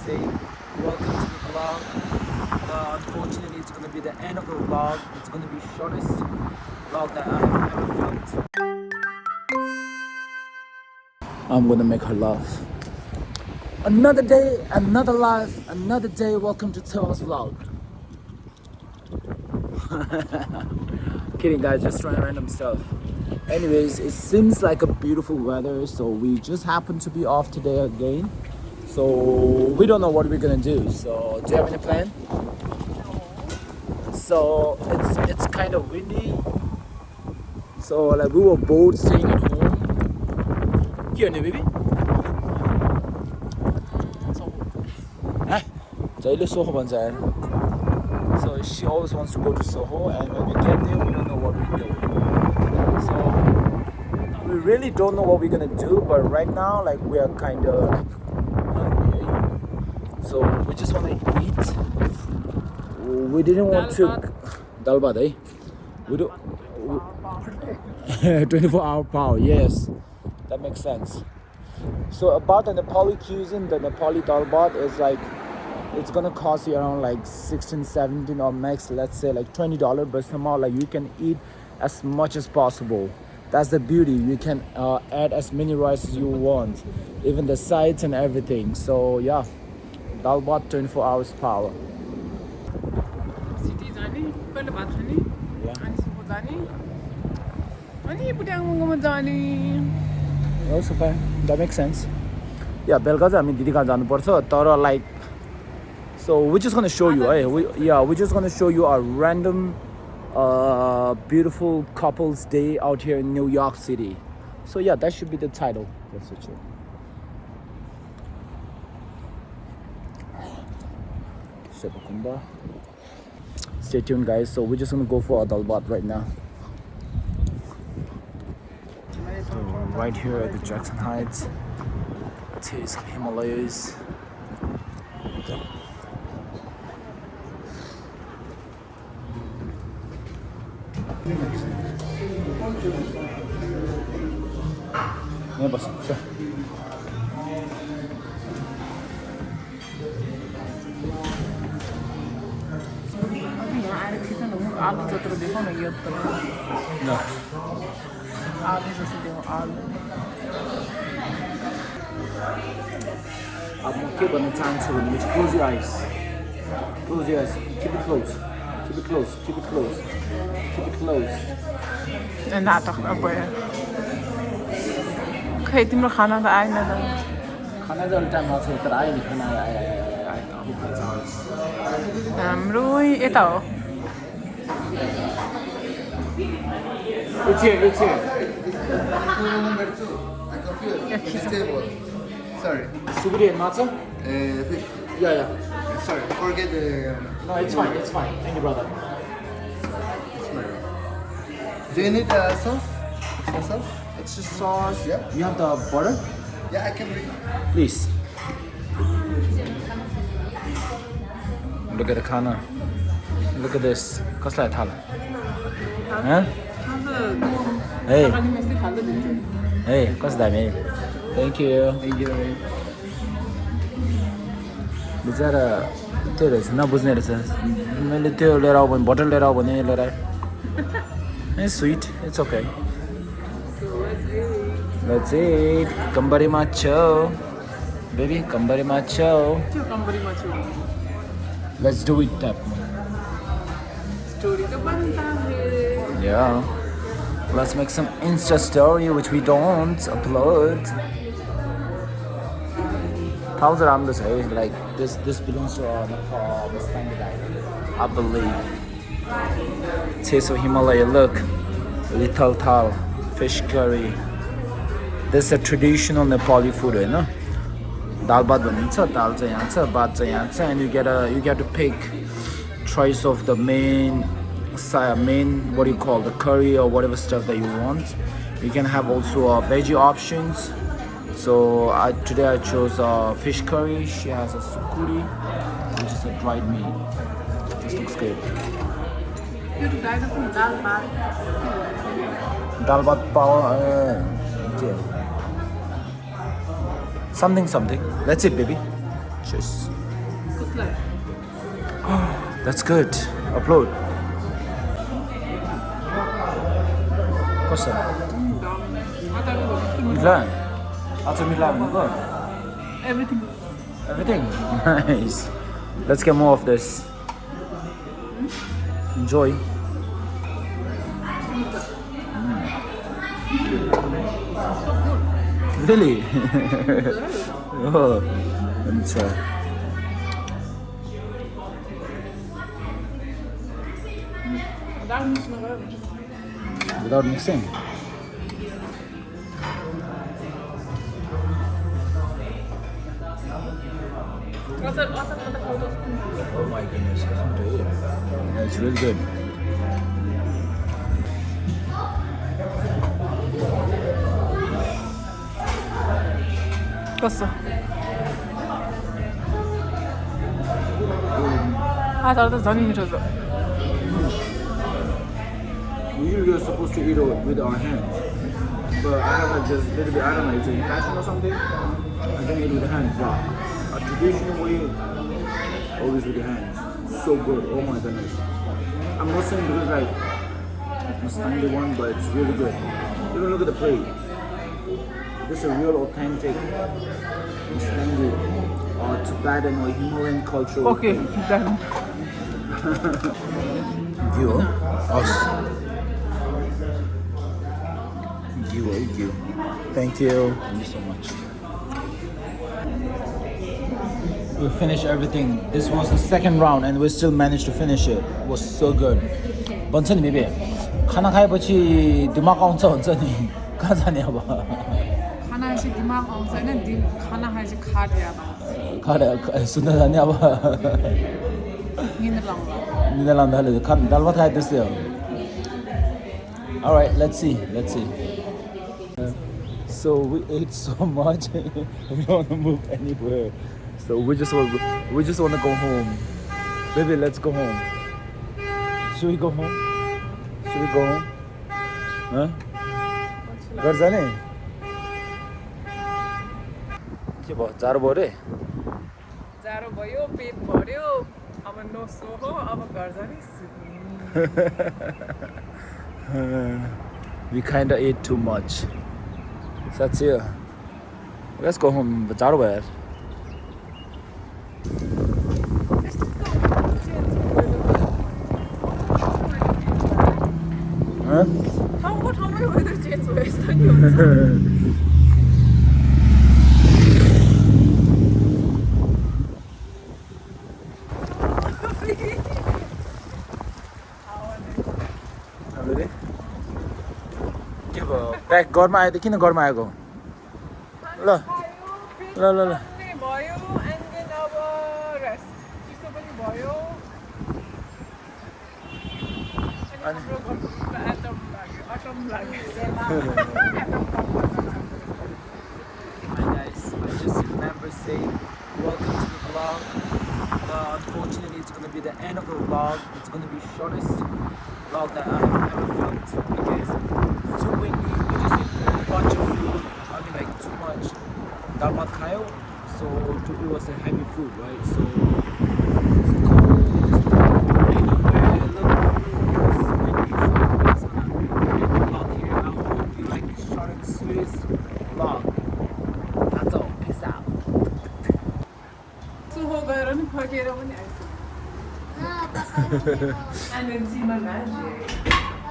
say welcome to the vlog. Unfortunately, it's gonna be the end of the vlog. It's gonna be shortest vlog that I have ever filmed. I'm gonna make her laugh. Another day, another life, another day. Welcome to Tell's vlog. Kidding, guys, just trying random stuff. Anyways, it seems like a beautiful weather, so we just happen to be off today again. So we don't know what we're gonna do. So do you have any plan? So it's kind of windy. So like we were both staying at home. Here, baby. 저희를 소호 번잘. So she always wants to go to Soho, and when we get there, we don't know what we're doing. So we really don't know what we're gonna do, but right now, like we are kind of hungry. So we just wanna eat. We didn't want to. Dal bhat, eh? We do. 24-hour power. Yes, that makes sense. So about the Nepali cuisine, the Nepali Dal Bhat is like. It's gonna cost you around like 16, 17 or max, let's say like $20, but somehow like you can eat as much as possible. That's the beauty. You can add as many rice as you want, even the sides and everything. So yeah, Dal Bhat 24 hours power. Also fine. That makes sense. Yeah, बेलुका चाहिँ हामी दिदी कहाँ जानुपर्छ तर like. So we're just gonna show you, we're just gonna show you a random, beautiful couple's day out here in New York City. So yeah, that should be the title. That's it. Stay tuned, guys. So we're just gonna go for a Dal Bhat right now. So right here at the Jackson Heights, taste of Himalayas. Yeah, boss. Sure. No. I'm keep on the time to close your eyes. Close your eyes. Keep it close. Keep it close. Keep it close. Keep it close. En daar toch ook weer. Okay, तिम्रो खाना त आएन त. खाना चाहिँ time लाग्छ तर आयो नि खाना आयो. हाम्रो यता हो. It's here. Sorry. Subiri and matzo? Fish. Yeah. Sorry, forget the... No, it's fine. Thank you, brother. Do you need sauce? A sauce? Extra sauce. Yeah. You have the butter? Yeah, I can bring. Please. Look at the khana. Look at this. Kasla thala. Huh? Hey, what's that mean? Thank you. Thank you. बिचरा त्यो रहेछ नबुझ्ने रहेछ मैले त्यो लिएर आऊ भने बटल लिएर आऊ भने लिएर आएँ It's sweet, it's okay. Let's eat. Kambari macho. Baby, kambari macho. Let's do it, tap. Yeah. Let's make some Insta story, which we don't upload. Thousand Ramdas, like this belongs to Nepal, standard island, I believe. Taste of Himalaya, look. Little thal, fish curry. This is a traditional Nepali food, you know. Dal bhat bhaniन्छ, dal चाहिँ यहाँ छ, bhat चाहिँ यहाँ छ, and you get to pick choice of the main what do you call the curry or whatever stuff that you want. You can have also veggie options. So today I chose fish curry. She has a sukuri, which is a dried meat. This looks good. Dal bhat power. Something. That's it, baby. Cheers. कसलाई That's good. Upload. What's that? Milan. After Milan, look. Everything. Everything. Nice. Let's get more of this. Enjoy. Really? Oh, let me try. Without mixing. Oh my goodness, listen to it. It's really good. कस्तो तर त झन् मिठो छ We usually are supposed to eat it with our hands, but I have like just a little bit, I don't know, it's a fashion or something. I can eat with the hands, but a traditional way, always with the hands. So good, oh my goodness. I'm not saying because like it's a Sunday one, but it's really good. Even look at the plate. This is a real authentic Islandi or Tibetan or Himalayan cultural. Okay done You? Us. You. Thank you. Thank you so much. We finished everything. This was the second round and we still managed to finish it. It was so good. Bhanchha ni bebe. खाना खाएपछि दिमाग आउँछ भन्छ नि कहाँ जाने अब खाना खाएपछि दिमाग आउँछ हैन खाना खाएपछि खाट याद आउँछ खाएर सुन्न जाने अब निन्द्रा आउँछ निन्द्रा लाग्दा दाल भात खाए त्यस्तै हो Alright, let's see. So we ate so much, we don't want to move anywhere. So we just want to go home. Baby, let's go home. Should we go home? Huh? घर जाने? के भयो जाडो भयो रे? जाडो भयो पेट भर्यो अब नसो हो अब घर जाने We kinda ate too much. So that's it. Let's go home. जाडो भयो यार. Huh? ठाउँमै वेदर चेन्ज भयो यस्तो नि हुन्छ के भयो ब्याक घरमा आयो त किन घरमा आएको ल भयो एन्ड देन अब रेस्ट चिसो पनि भयो अनि हाम्रो घरको atom लाग्यो Hi guys, I just remember saying welcome to the vlog. Unfortunately, it's gonna be the end of the vlog. It's gonna be shortest vlog that I have ever filmed because it's too windy. We just ate a bunch of food. I mean, like too much. Dal bhat khayo, so it was a heavy food, right? So it's cold. Just anywhere. Look, it's windy. So it's gonna end the vlog here. I hope you like this short and sweetest vlog. That's all. Peace out. सुहो गएर नि फर्केर पनि आइसक्यो and then see my magic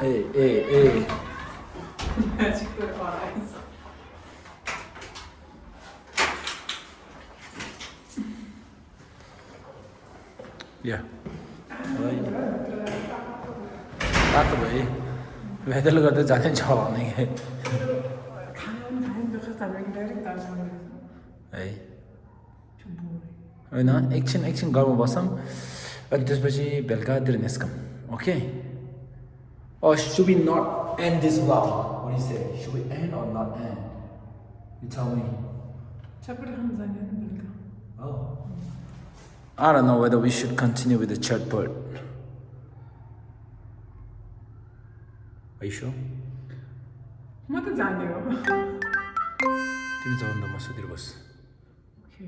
Hey. magic for our eyes Yeah. That's the way. Weather गर्दा जाने छ भने खाना पनि खानु बेखा हामी डाइरेक्ट दार्जिलिङ है हैन एकछिन घरमा बसौँ अनि त्यसपछि बेलुकातिर निस्कौँ okay Or should we not end this vlog? What do you say? Should we end or not end? You tell me. चटपटी खानु जाने नि बेलुका Oh. I don't know whether we should continue with the chatbot. Are you sure? म त जाने हो तिमी जाऊ न म सुतिर बस ओके